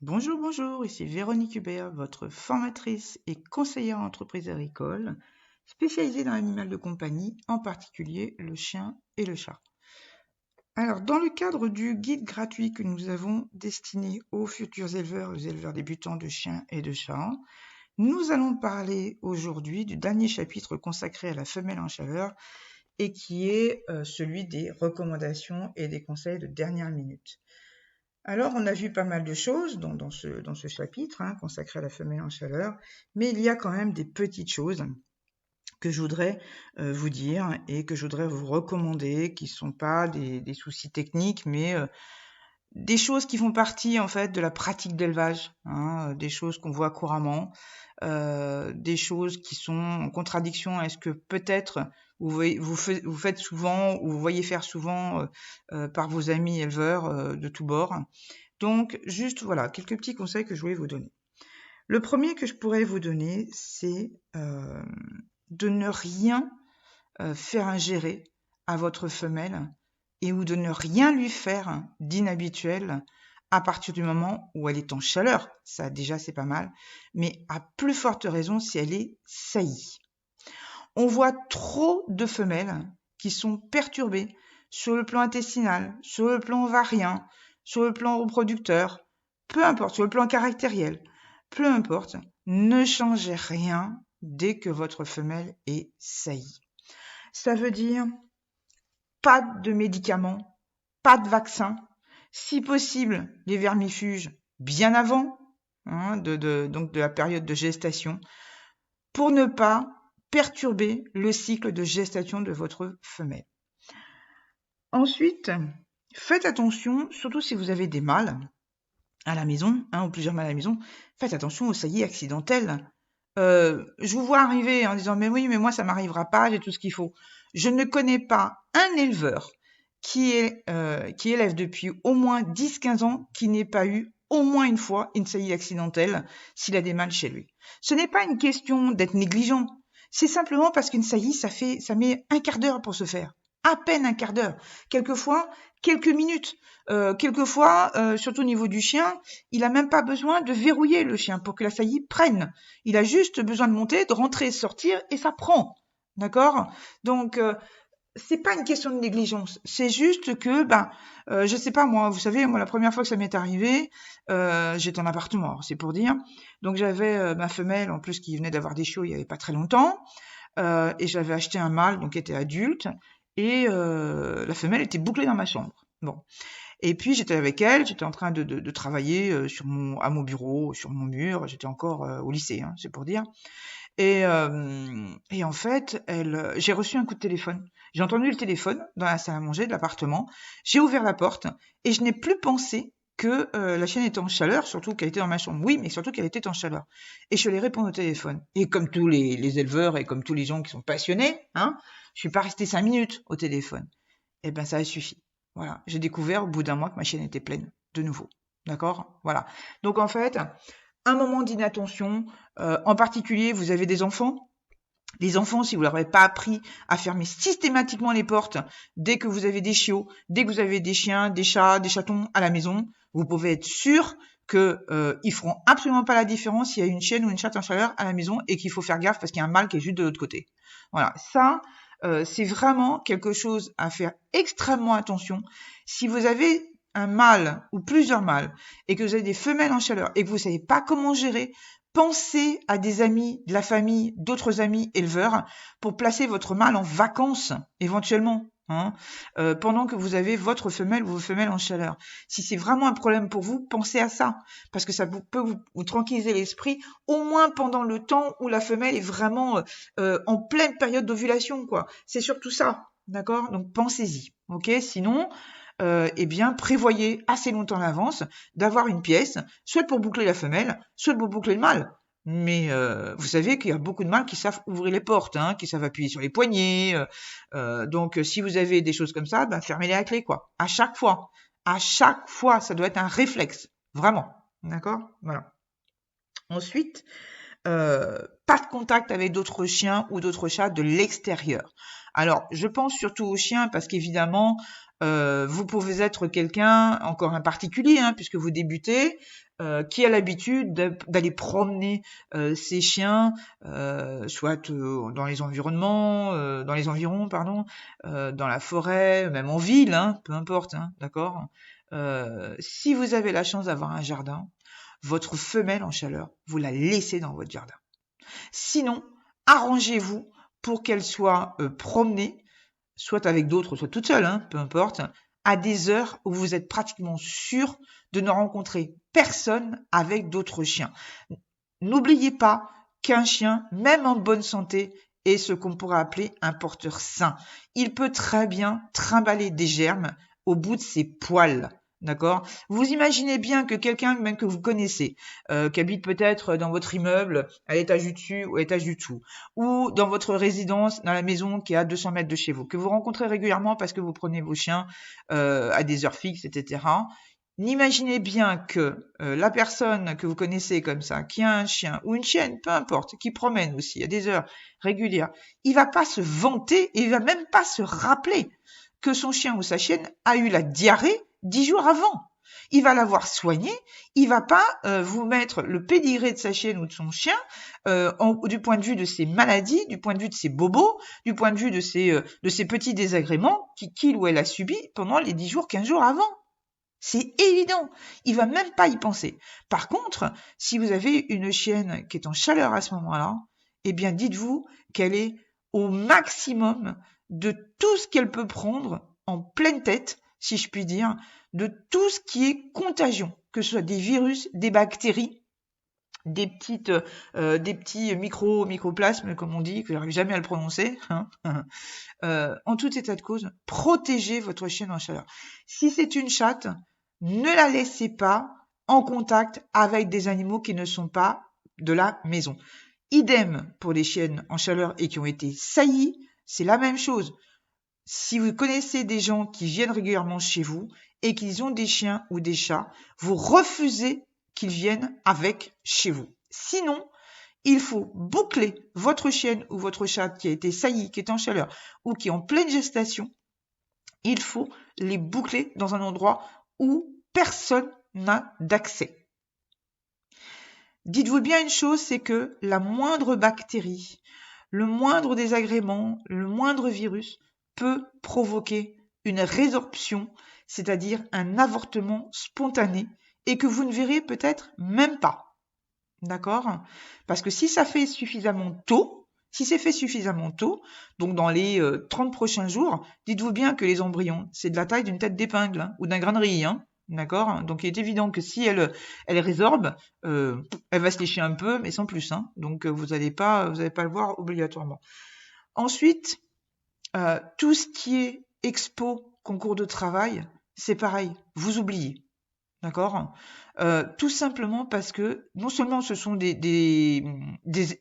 Bonjour, bonjour, ici Véronique Hubert, votre formatrice et conseillère en entreprise agricole, spécialisée dans l'animal de compagnie, en particulier le chien et le chat. Alors, dans le cadre du guide gratuit que nous avons destiné aux futurs éleveurs, aux éleveurs débutants de chiens et de chats, nous allons parler aujourd'hui du dernier chapitre consacré à la femelle en chaleur et qui est celui des recommandations et des conseils de dernière minute. Alors, on a vu pas mal de choses dans ce chapitre consacré à la femelle en chaleur, mais il y a quand même des petites choses que je voudrais vous dire et que je voudrais vous recommander, qui ne sont pas des soucis techniques, mais des choses qui font partie en fait de la pratique d'élevage, des choses qu'on voit couramment, des choses qui sont en contradiction avec ce que peut-être vous faites souvent ou vous voyez faire souvent par vos amis éleveurs de tous bords. Donc, juste, voilà, quelques petits conseils que je voulais vous donner. Le premier que je pourrais vous donner, c'est de ne rien faire ingérer à votre femelle et ou de ne rien lui faire d'inhabituel à partir du moment où elle est en chaleur. Ça, déjà, c'est pas mal. Mais à plus forte raison si elle est saillie. On voit trop de femelles qui sont perturbées sur le plan intestinal, sur le plan ovarien, sur le plan reproducteur, peu importe, sur le plan caractériel, peu importe, ne changez rien dès que votre femelle est saillie. Ça veut dire pas de médicaments, pas de vaccins, si possible les vermifuges bien avant donc de la période de gestation, pour ne pas perturber le cycle de gestation de votre femelle. Ensuite, faites attention, surtout si vous avez des mâles à la maison, ou plusieurs mâles à la maison, faites attention aux saillies accidentelles. Je vous vois arriver en disant « mais oui, mais moi ça m'arrivera pas, j'ai tout ce qu'il faut ». Je ne connais pas un éleveur qui élève depuis au moins 10-15 ans qui n'ait pas eu au moins une fois une saillie accidentelle s'il a des mâles chez lui. Ce n'est pas une question d'être négligent, c'est simplement parce qu'une saillie, ça met un quart d'heure pour se faire. À peine un quart d'heure. Quelquefois, quelques minutes. Quelquefois, surtout au niveau du chien, il n'a même pas besoin de verrouiller le chien pour que la saillie prenne. Il a juste besoin de monter, de rentrer, sortir et ça prend. D'accord ? Donc, c'est pas une question de négligence. C'est juste que, je sais pas moi, vous savez, moi la première fois que ça m'est arrivé, j'étais en appartement, alors c'est pour dire. Donc j'avais ma femelle en plus qui venait d'avoir des chiots il y avait pas très longtemps, et j'avais acheté un mâle donc qui était adulte, et la femelle était bouclée dans ma chambre. Bon. Et puis j'étais avec elle, j'étais en train de travailler à mon bureau, sur mon mur, j'étais encore au lycée, c'est pour dire. Et en fait, j'ai reçu un coup de téléphone. J'ai entendu le téléphone dans la salle à manger de l'appartement. J'ai ouvert la porte et je n'ai plus pensé que la chienne était en chaleur, surtout qu'elle était dans ma chambre. Oui, mais surtout qu'elle était en chaleur. Et je suis allée répondre au téléphone. Et comme tous les éleveurs et comme tous les gens qui sont passionnés, je suis pas restée 5 minutes au téléphone. Et ben ça a suffi. Voilà, j'ai découvert au bout d'un mois que ma chienne était pleine de nouveau. D'accord ? Voilà. Donc en fait, un moment d'inattention, en particulier, vous avez des enfants. Les enfants, si vous leur avez pas appris à fermer systématiquement les portes dès que vous avez des chiots, dès que vous avez des chiens, des chats, des chatons à la maison, vous pouvez être sûr que ils feront absolument pas la différence s'il y a une chienne ou une chatte en chaleur à la maison et qu'il faut faire gaffe parce qu'il y a un mâle qui est juste de l'autre côté. Voilà, ça, c'est vraiment quelque chose à faire extrêmement attention. Si vous avez un mâle ou plusieurs mâles et que vous avez des femelles en chaleur et que vous ne savez pas comment gérer, pensez à des amis, de la famille, d'autres amis éleveurs pour placer votre mâle en vacances éventuellement. Pendant que vous avez votre femelle ou vos femelles en chaleur. Si c'est vraiment un problème pour vous, pensez à ça, parce que ça peut vous tranquilliser l'esprit, au moins pendant le temps où la femelle est vraiment en pleine période d'ovulation, quoi. C'est surtout ça, d'accord ? Donc pensez-y, ok ? Sinon, prévoyez assez longtemps à l'avance d'avoir une pièce, soit pour boucler la femelle, soit pour boucler le mâle. Mais vous savez qu'il y a beaucoup de mâles qui savent ouvrir les portes, qui savent appuyer sur les poignets. Donc, si vous avez des choses comme ça, fermez-les à clé, quoi. À chaque fois. À chaque fois, ça doit être un réflexe. Vraiment. D'accord ? Voilà. Ensuite, pas de contact avec d'autres chiens ou d'autres chats de l'extérieur. Alors, je pense surtout aux chiens parce qu'évidemment, vous pouvez être quelqu'un, encore un particulier, puisque vous débutez, qui a l'habitude d'aller promener ses chiens, soit dans les environnements, dans les environs, pardon, dans la forêt, même en ville, hein, peu importe, hein, d'accord. Si vous avez la chance d'avoir un jardin, votre femelle en chaleur, vous la laissez dans votre jardin. Sinon, arrangez-vous pour qu'elle soit promenée, soit avec d'autres, soit toute seule, hein, peu importe, à des heures où vous êtes pratiquement sûr de ne rencontrer personne avec d'autres chiens. N'oubliez pas qu'un chien, même en bonne santé, est ce qu'on pourrait appeler un porteur sain. Il peut très bien trimballer des germes au bout de ses poils. D'accord? Vous imaginez bien que quelqu'un même que vous connaissez, qui habite peut-être dans votre immeuble, à l'étage du dessus ou à l'étage du dessous, ou dans votre résidence, dans la maison qui est à 200 mètres de chez vous, que vous rencontrez régulièrement parce que vous prenez vos chiens à des heures fixes, etc. N'imaginez bien que la personne que vous connaissez comme ça, qui a un chien ou une chienne, peu importe, qui promène aussi à des heures régulières, il va pas se vanter et il va même pas se rappeler que son chien ou sa chienne a eu la diarrhée 10 jours avant. Il va l'avoir soigné, il va pas vous mettre le pédigré de sa chienne ou de son chien du point de vue de ses maladies, du point de vue de ses bobos, du point de vue de ses petits désagréments qu'il ou elle a subis pendant les 10 jours, 15 jours avant. C'est évident, il va même pas y penser. Par contre, si vous avez une chienne qui est en chaleur à ce moment-là, eh bien dites-vous qu'elle est au maximum de tout ce qu'elle peut prendre en pleine tête, si je puis dire, de tout ce qui est contagion, que ce soit des virus, des bactéries, des petits mycoplasmes, comme on dit, que j'arrive jamais à le prononcer. En tout état de cause, protégez votre chienne en chaleur. Si c'est une chatte, ne la laissez pas en contact avec des animaux qui ne sont pas de la maison. Idem pour les chiennes en chaleur et qui ont été saillies, c'est la même chose. Si vous connaissez des gens qui viennent régulièrement chez vous et qu'ils ont des chiens ou des chats, vous refusez qu'ils viennent avec chez vous. Sinon, il faut boucler votre chienne ou votre chat qui a été sailli, qui est en chaleur ou qui est en pleine gestation. Il faut les boucler dans un endroit où personne n'a d'accès. Dites-vous bien une chose, c'est que la moindre bactérie, le moindre désagrément, le moindre virus peut provoquer une résorption, c'est-à-dire un avortement spontané, et que vous ne verrez peut-être même pas. D'accord? Parce que si ça fait suffisamment tôt, donc dans les 30 prochains jours, dites-vous bien que les embryons, c'est de la taille d'une tête d'épingle, hein, ou d'un grain de riz, hein, d'accord? Donc il est évident que si elle résorbe, elle va se lécher un peu, mais sans plus, hein. Donc vous n'allez pas le voir obligatoirement. Ensuite, tout ce qui est expo, concours de travail, c'est pareil, vous oubliez. D'accord? Tout simplement parce que non seulement ce sont des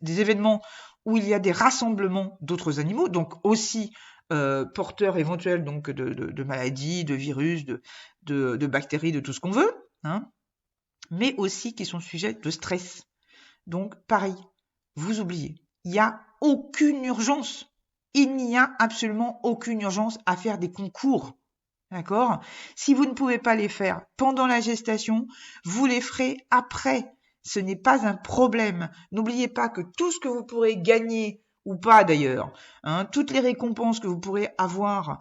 événements où il y a des rassemblements d'autres animaux, donc aussi porteurs éventuels donc de maladies, de virus, de bactéries, de tout ce qu'on veut, hein, mais aussi qui sont sujets de stress. Donc pareil, vous oubliez. Il n'y a aucune urgence. Il n'y a absolument aucune urgence à faire des concours. D'accord? Si vous ne pouvez pas les faire pendant la gestation, vous les ferez après. Ce n'est pas un problème. N'oubliez pas que tout ce que vous pourrez gagner, ou pas d'ailleurs, hein, toutes les récompenses que vous pourrez avoir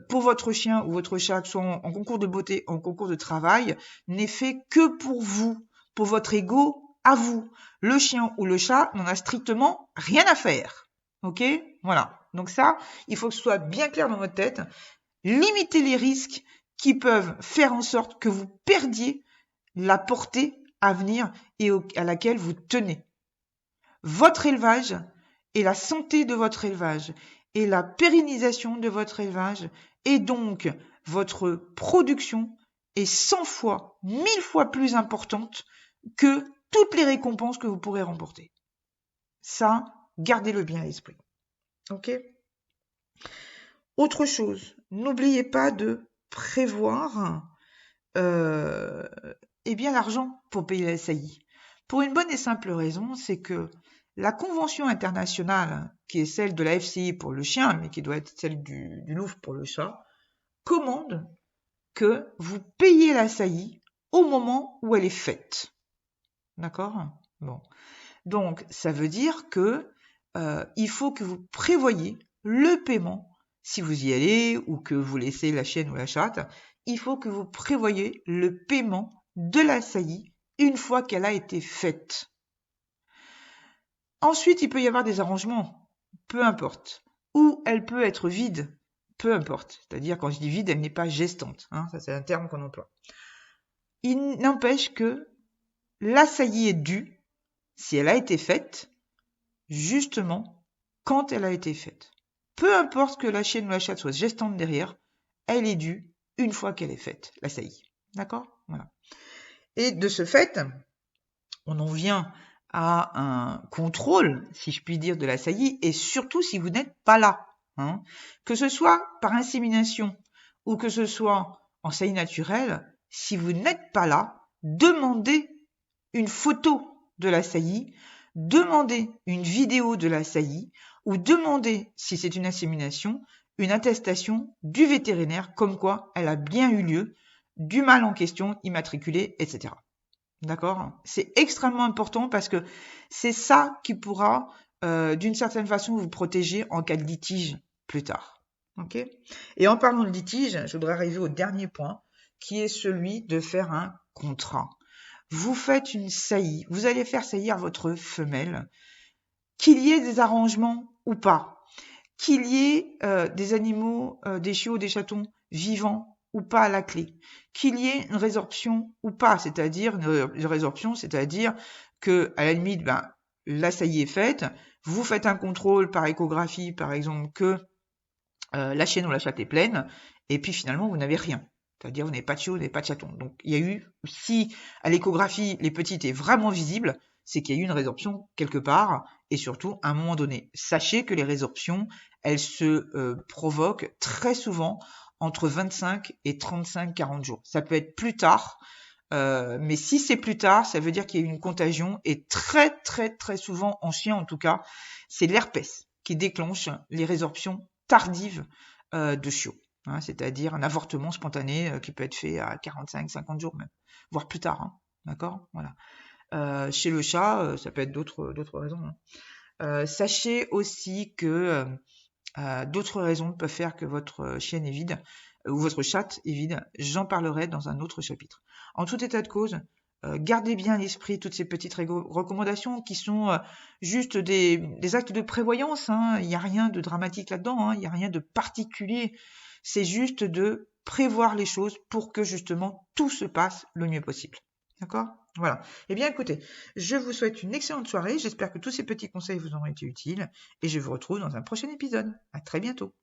pour votre chien ou votre chat, que ce soit en concours de beauté, en concours de travail, n'est fait que pour vous, pour votre ego à vous. Le chien ou le chat n'en a strictement rien à faire. Ok? Voilà. Donc ça, il faut que ce soit bien clair dans votre tête. Limitez les risques qui peuvent faire en sorte que vous perdiez la portée à venir et à laquelle vous tenez. Votre élevage et la santé de votre élevage et la pérennisation de votre élevage et donc votre production est 100 fois, 1000 fois plus importante que toutes les récompenses que vous pourrez remporter. Ça, gardez-le bien à l'esprit. Ok ? Autre chose, n'oubliez pas de prévoir bien l'argent pour payer la SAI. Pour une bonne et simple raison, c'est que la convention internationale, qui est celle de la FCI pour le chien, mais qui doit être celle du Louvre pour le chat, commande que vous payez la SAI au moment où elle est faite. D'accord? Bon. Donc, ça veut dire que il faut que vous prévoyiez le paiement. Si vous y allez ou que vous laissez la chienne ou la chatte, il faut que vous prévoyiez le paiement de la saillie une fois qu'elle a été faite. Ensuite, il peut y avoir des arrangements, peu importe. Ou elle peut être vide, peu importe. C'est-à-dire, quand je dis vide, elle n'est pas gestante. Hein, ça, c'est un terme qu'on emploie. Il n'empêche que la saillie est due, si elle a été faite, justement, quand elle a été faite. Peu importe que la chienne ou la chatte soit gestante derrière, elle est due une fois qu'elle est faite, la saillie. D'accord? Voilà. Et de ce fait, on en vient à un contrôle, si je puis dire, de la saillie, et surtout si vous n'êtes pas là. Hein. Que ce soit par insémination ou que ce soit en saillie naturelle, si vous n'êtes pas là, demandez une photo de la saillie, demandez une vidéo de la saillie, ou demandez, si c'est une insémination, une attestation du vétérinaire comme quoi elle a bien eu lieu, du mâle en question, immatriculé, etc. D'accord? C'est extrêmement important parce que c'est ça qui pourra, d'une certaine façon, vous protéger en cas de litige plus tard. Ok? Et en parlant de litige, je voudrais arriver au dernier point, qui est celui de faire un contrat. Vous faites une saillie, vous allez faire saillir votre femelle, qu'il y ait des arrangements ou pas, qu'il y ait des animaux, des chiots, des chatons vivants ou pas à la clé, qu'il y ait une résorption ou pas, c'est-à-dire une résorption, c'est-à-dire que à la limite, la saillie est faite, vous faites un contrôle par échographie, par exemple, que la chienne ou la chatte est pleine, et puis finalement vous n'avez rien. C'est-à-dire vous n'avez pas de chiot, vous n'avez pas de chaton. Donc il y a eu, si à l'échographie les petites est vraiment visible, c'est qu'il y a eu une résorption quelque part, et surtout à un moment donné. Sachez que les résorptions, elles se provoquent très souvent entre 25 et 35-40 jours. Ça peut être plus tard, mais si c'est plus tard, ça veut dire qu'il y a eu une contagion, et très très très souvent, en chien en tout cas, c'est l'herpès qui déclenche les résorptions tardives de chiots. Hein, c'est-à-dire un avortement spontané qui peut être fait à 45-50 jours même, voire plus tard. Hein, d'accord? Voilà. Chez le chat, ça peut être d'autres raisons. Hein. Sachez aussi que d'autres raisons peuvent faire que votre chienne est vide ou votre chatte est vide. J'en parlerai dans un autre chapitre. En tout état de cause, gardez bien à l'esprit toutes ces petites recommandations qui sont juste des actes de prévoyance. Hein. Il n'y a rien de dramatique là-dedans, hein. Il n'y a rien de particulier. C'est juste de prévoir les choses pour que justement tout se passe le mieux possible. D'accord? Voilà. Eh bien écoutez, je vous souhaite une excellente soirée. J'espère que tous ces petits conseils vous auront été utiles et je vous retrouve dans un prochain épisode. À très bientôt.